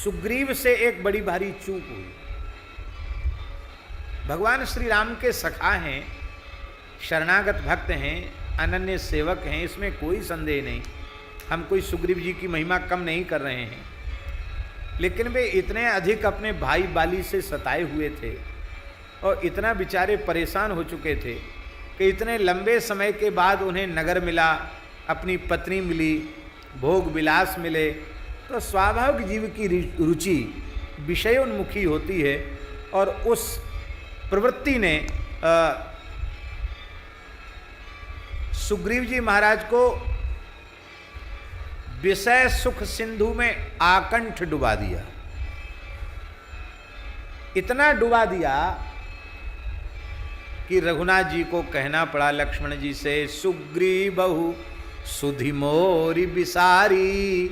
सुग्रीव से एक बड़ी भारी चूक हुई। भगवान श्री राम के सखा हैं, शरणागत भक्त हैं, अनन्य सेवक हैं, इसमें कोई संदेह नहीं। हम कोई सुग्रीव जी की महिमा कम नहीं कर रहे हैं, लेकिन वे इतने अधिक अपने भाई बाली से सताए हुए थे और इतना बेचारे परेशान हो चुके थे कि इतने लंबे समय के बाद उन्हें नगर मिला, अपनी पत्नी मिली, भोग विलास मिले, तो स्वाभाविक जीव की रुचि विषयोन्मुखी होती है और उस प्रवृत्ति ने सुग्रीव जी महाराज को विषय सुख सिंधु में आकंठ डुबा दिया। इतना डुबा दिया कि रघुनाथ जी को कहना पड़ा लक्ष्मण जी से, सुग्रीवहु सुधि मोरी बिसारी,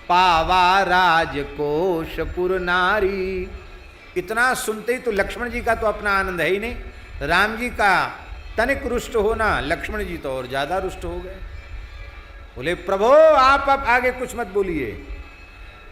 पावा राजकोष पुर नारी। इतना सुनते ही तो लक्ष्मण जी का तो अपना आनंद है ही नहीं, राम जी का तनिक रुष्ट होना, लक्ष्मण जी तो और ज्यादा रुष्ट हो गए। बोले प्रभो आप अब आगे कुछ मत बोलिए।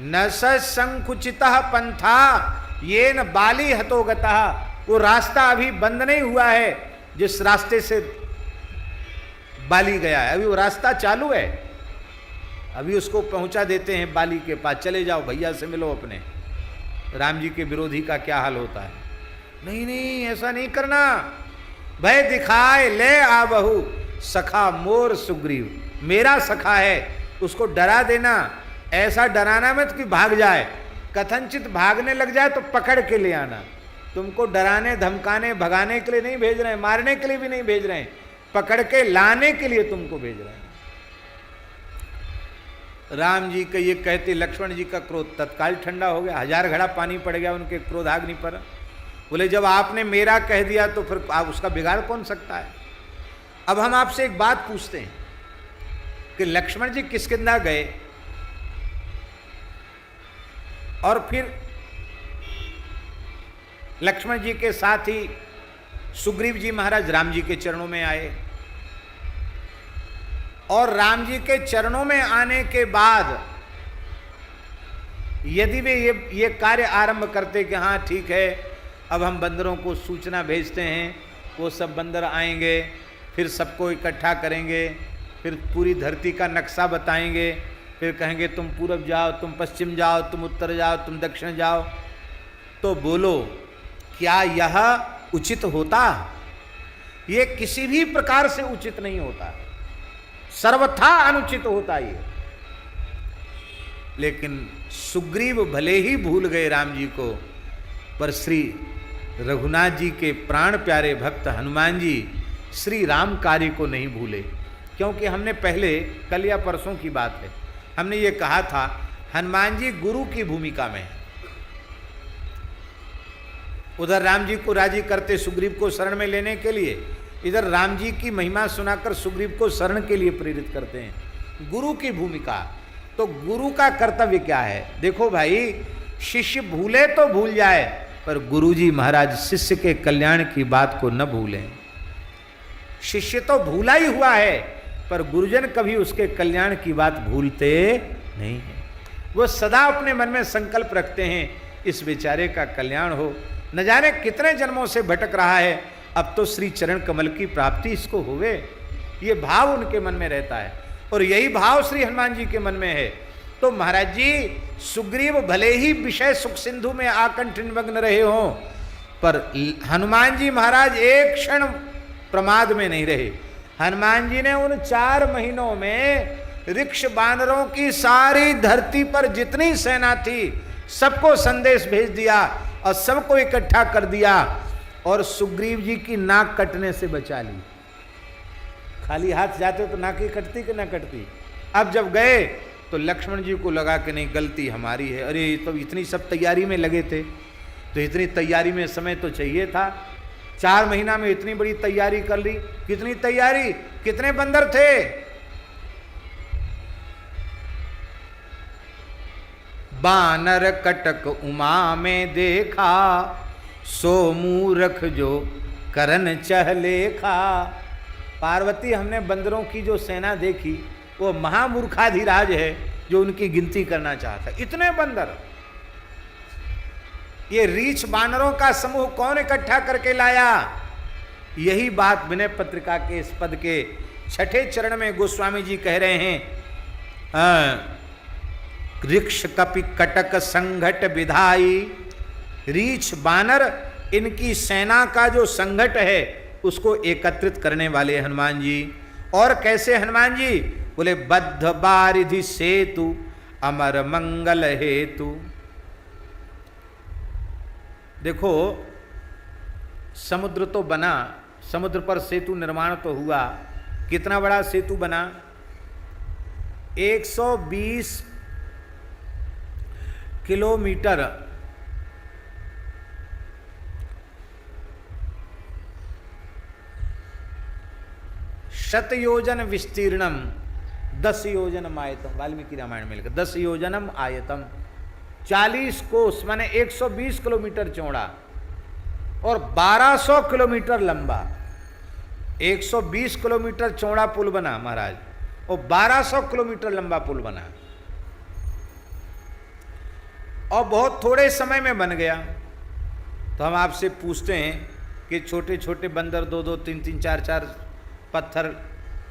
न संकुचितः पंथा ये न बाली हतोगतः, वो रास्ता अभी बंद नहीं हुआ है जिस रास्ते से बाली गया है, अभी वो रास्ता चालू है, अभी उसको पहुंचा देते हैं बाली के पास। चले जाओ भैया से मिलो अपने। राम जी के विरोधी का क्या हाल होता है, नहीं नहीं ऐसा नहीं करना, भय दिखाए ले आवहु सखा मोर सुग्रीव, मेरा सखा है उसको डरा देना, ऐसा डराना मत कि भाग जाए, कथनचित भागने लग जाए तो पकड़ के ले आना। तुमको डराने धमकाने भगाने के लिए नहीं भेज रहे हैं, मारने के लिए भी नहीं भेज रहे हैं, पकड़ के लाने के लिए तुमको भेज रहे हैं। राम जी के ये कहते लक्ष्मण जी का क्रोध तत्काल ठंडा हो गया, 1000 घड़ा पानी पड़ गया उनके क्रोधाग्नि पर। बोले जब आपने मेरा कह दिया तो फिर आप उसका बिगाड़ कौन सकता है। अब हम आपसे एक बात पूछते हैं कि लक्ष्मण जी किष्किंधा गए और फिर लक्ष्मण जी के साथ ही सुग्रीव जी महाराज राम जी के चरणों में आए, और राम जी के चरणों में आने के बाद यदि वे ये कार्य आरंभ करते कि हाँ ठीक है अब हम बंदरों को सूचना भेजते हैं, वो सब बंदर आएंगे, फिर सबको इकट्ठा करेंगे, फिर पूरी धरती का नक्शा बताएंगे, फिर कहेंगे तुम पूरब जाओ, तुम पश्चिम जाओ, तुम उत्तर जाओ, तुम दक्षिण जाओ, तो बोलो क्या यह उचित होता? ये किसी भी प्रकार से उचित नहीं होता, सर्वथा अनुचित होता ये। लेकिन सुग्रीव भले ही भूल गए राम जी को, पर श्री रघुनाथ जी के प्राण प्यारे भक्त हनुमान जी श्री राम कार्य को नहीं भूले। क्योंकि हमने पहले कल या परसों की बात है, हमने ये कहा था हनुमान जी गुरु की भूमिका में है। उधर राम जी को राजी करते सुग्रीव को शरण में लेने के लिए, इधर राम जी की महिमा सुनाकर सुग्रीव को शरण के लिए प्रेरित करते हैं। गुरु की भूमिका, तो गुरु का कर्तव्य क्या है? देखो भाई, शिष्य भूले तो भूल जाए, पर गुरुजी महाराज शिष्य के कल्याण की बात को न भूलें। शिष्य तो भूला ही हुआ है, पर गुरुजन कभी उसके कल्याण की बात भूलते नहीं है। वो सदा अपने मन में संकल्प रखते हैं इस बेचारे का कल्याण हो। न जाने कितने जन्मों से भटक रहा है, अब तो श्री चरण कमल की प्राप्ति इसको होवे, ये भाव उनके मन में रहता है, और यही भाव श्री हनुमान जी के मन में है। तो महाराज जी सुग्रीव भले ही विषय सुख सिंधु में आकंठ निमग्न रहे हों, पर हनुमान जी महाराज एक क्षण प्रमाद में नहीं रहे। हनुमान जी ने उन 4 महीनों में ऋक्ष बानरों की सारी धरती पर जितनी सेना थी सबको संदेश भेज दिया और सबको इकट्ठा कर दिया, और सुग्रीव जी की नाक कटने से बचा ली। खाली हाथ जाते तो नाक ही कटती कि ना कटती। अब जब गए तो लक्ष्मण जी को लगा कि नहीं गलती हमारी है, अरे तो इतनी सब तैयारी में लगे थे, तो इतनी तैयारी में समय तो चाहिए था, 4 महीना में इतनी बड़ी तैयारी कर ली। कितनी तैयारी, कितने बंदर थे? बानर कटक उमा में देखा, सो मूरख जो करन चह लेखा। पार्वती हमने बंदरों की जो सेना देखी वो महामूर्खाधिराज है जो उनकी गिनती करना चाहता। इतने बंदर, ये रीछ बानरों का समूह कौन इकट्ठा करके लाया? यही बात विनय पत्रिका के इस पद के 6ठे चरण में गोस्वामी जी कह रहे हैं। ऋक्ष कपि कटक संघट विधाई, रीछ बानर इनकी सेना का जो संघट है उसको एकत्रित करने वाले हनुमान जी। और कैसे हनुमान जी? बोले बद्ध बारिधि सेतु अमर मंगल हेतु। देखो समुद्र तो बना, समुद्र पर सेतु निर्माण तो हुआ। कितना बड़ा सेतु बना? 120 किलोमीटर शतयोजन विस्तीर्णम 10 योजनम आयतम। वाल्मीकि रामायण में लिखा 10 योजनम आयतम, 40 कोस माने 120 किलोमीटर चौड़ा और 1200 किलोमीटर लंबा। 120 किलोमीटर चौड़ा पुल बना महाराज और 1200 किलोमीटर लंबा पुल बना और बहुत थोड़े समय में बन गया। तो हम आपसे पूछते हैं कि छोटे छोटे बंदर 2-2, 3-3, 4-4 पत्थर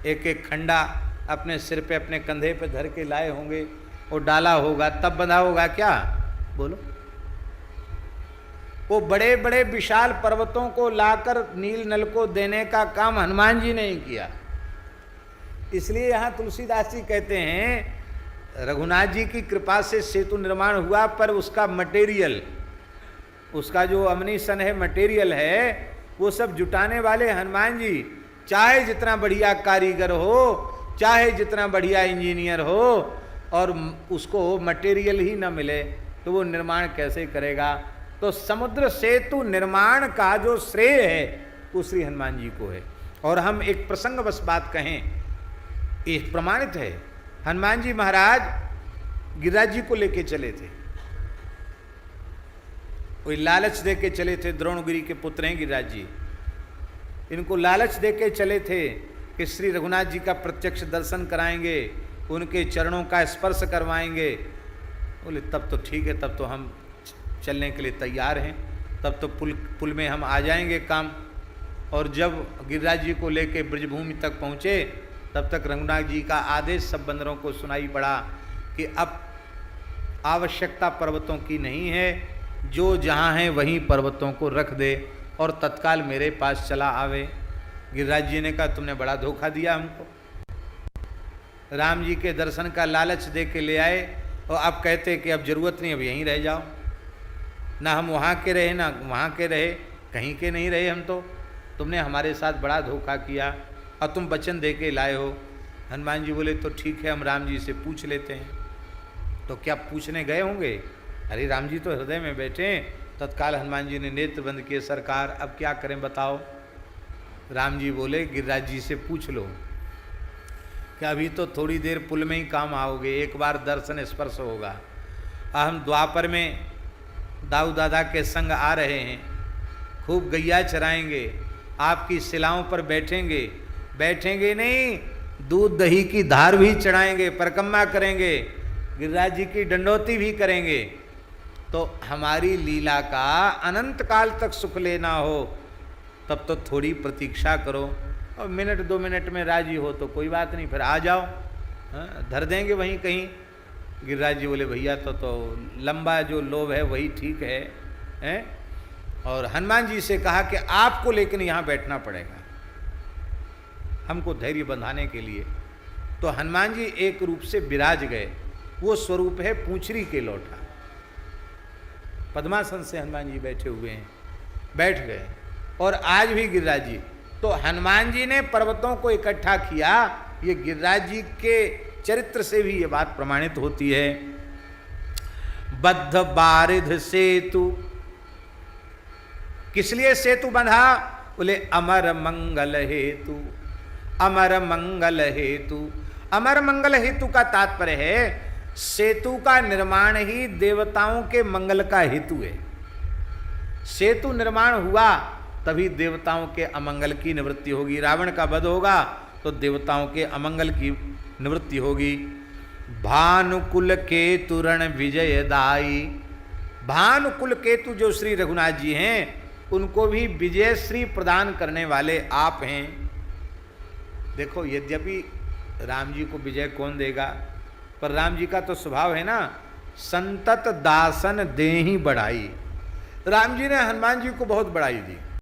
एक एक खंडा अपने सिर पे अपने कंधे पे धर के लाए होंगे और डाला होगा तब बंधा होगा क्या? बोलो। वो बड़े बड़े विशाल पर्वतों को लाकर नील नल को देने का काम हनुमान जी ने ही किया। इसलिए यहाँ तुलसीदास जी कहते हैं रघुनाथ जी की कृपा से सेतु निर्माण हुआ, पर उसका मटेरियल, उसका जो अम्निशन है, मटेरियल है, वो सब जुटाने वाले हनुमान जी। चाहे जितना बढ़िया कारीगर हो, चाहे जितना बढ़िया इंजीनियर हो, और उसको मटेरियल ही न मिले तो वो निर्माण कैसे करेगा? तो समुद्र सेतु निर्माण का जो श्रेय है वो श्री हनुमान जी को है। और हम एक प्रसंगवश बात कहें, ये प्रमाणित है। हनुमान जी महाराज गिरिराज जी को लेके चले थे, कोई लालच दे के चले थे। द्रोणगिरी के पुत्र हैं गिरिराज जी, इनको लालच दे के चले थे कि श्री रघुनाथ जी का प्रत्यक्ष दर्शन कराएंगे, उनके चरणों का स्पर्श करवाएंगे। बोले तब तो ठीक है, तब तो हम चलने के लिए तैयार हैं, तब तो पुल में हम आ जाएंगे काम। और जब गिरिराज जी को लेके ब्रजभूमि तक पहुँचे तब तक रघुनाथ जी का आदेश सब बंदरों को सुनाई पड़ा कि अब आवश्यकता पर्वतों की नहीं है, जो जहाँ है वहीं पर्वतों को रख दे और तत्काल मेरे पास चला आवे। गिरिराज जी ने कहा तुमने बड़ा धोखा दिया हमको, राम जी के दर्शन का लालच दे के ले आए और अब कहते कि अब जरूरत नहीं, अब यहीं रह जाओ। ना हम वहाँ के रहे ना वहाँ के रहे, कहीं के नहीं रहे हम तो। तुमने हमारे साथ बड़ा धोखा किया और तुम वचन दे के लाए हो। हनुमान जी बोले तो ठीक है, हम राम जी से पूछ लेते हैं। तो क्या पूछने गए होंगे? अरे राम जी तो हृदय में बैठे हैं। तत्काल हनुमान जी ने नेत्र बंद किए, सरकार अब क्या करें बताओ। राम जी बोले गिरिराज जी से पूछ लो कि अभी तो थोड़ी देर पुल में ही काम आओगे, एक बार दर्शन स्पर्श होगा। हम द्वापर में दाऊ दादा के संग आ रहे हैं, खूब गैया चराएंगे, आपकी शिलाओं पर बैठेंगे, बैठेंगे नहीं दूध दही की धार भी चढ़ाएंगे, परिक्रमा करेंगे, गिरिराज जी की दंडोती भी करेंगे। तो हमारी लीला का अनंत काल तक सुख लेना हो तब तो थोड़ी प्रतीक्षा करो, और मिनट 2 मिनट में राजी हो तो कोई बात नहीं, फिर आ जाओ, धर देंगे वहीं कहीं। गिरिराज जी बोले भैया तो लंबा जो लोभ है वही ठीक है, हैं? और हनुमान जी से कहा कि आपको लेकिन यहाँ बैठना पड़ेगा हमको धैर्य बंधाने के लिए। तो हनुमान जी एक रूप से विराज गए, वो स्वरूप है पूंछरी के लौटा। पद्मासन से हनुमान जी बैठे हुए हैं, बैठ गए। और आज भी गिरिराज जी, तो हनुमान जी ने पर्वतों को इकट्ठा किया, ये गिरिराज जी के चरित्र से भी ये बात प्रमाणित होती है। बद्ध बारिध सेतु, किस लिए सेतु बंधा? बोले अमर मंगल हेतु। अमर मंगल हेतु, अमर मंगल हेतु का तात्पर्य है सेतु का निर्माण ही देवताओं के मंगल का हेतु है। सेतु निर्माण हुआ तभी देवताओं के अमंगल की निवृत्ति होगी। रावण का वध होगा तो देवताओं के अमंगल की निवृत्ति होगी। भानुकुल के तुरण विजयदाई, भानुकुल केतु जो श्री रघुनाथ जी हैं, उनको भी विजय श्री प्रदान करने वाले आप हैं। देखो, यद्यपि राम जी को विजय कौन देगा, पर राम जी का तो स्वभाव है ना, संतत दासन देहि बढ़ाई। राम जी ने हनुमान जी को बहुत बढ़ाई दी।